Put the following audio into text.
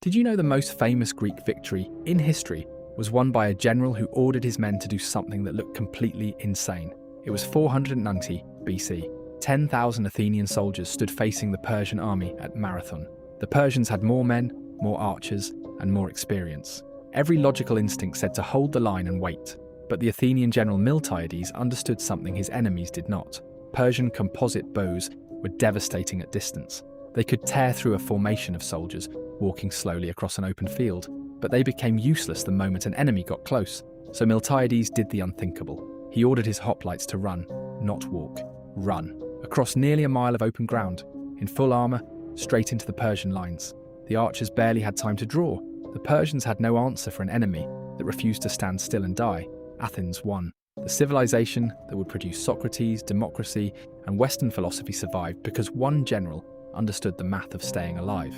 Did you know the most famous Greek victory in history was won by a general who ordered his men to do something that looked completely insane? It was 490 BC. 10,000 Athenian soldiers stood facing the Persian army at Marathon. The Persians had more men, more archers, and more experience. Every logical instinct said to hold the line and wait. But the Athenian general Miltiades understood something his enemies did not. Persian composite bows were devastating at distance. They could tear through a formation of soldiers walking slowly across an open field, but they became useless the moment an enemy got close. So Miltiades did the unthinkable. He ordered his hoplites to run, not walk. Run. Across nearly a mile of open ground, in full armour, straight into the Persian lines. The archers barely had time to draw. The Persians had no answer for an enemy that refused to stand still and die. Athens won. The civilization that would produce Socrates, democracy, and Western philosophy survived because one general understood the math of staying alive.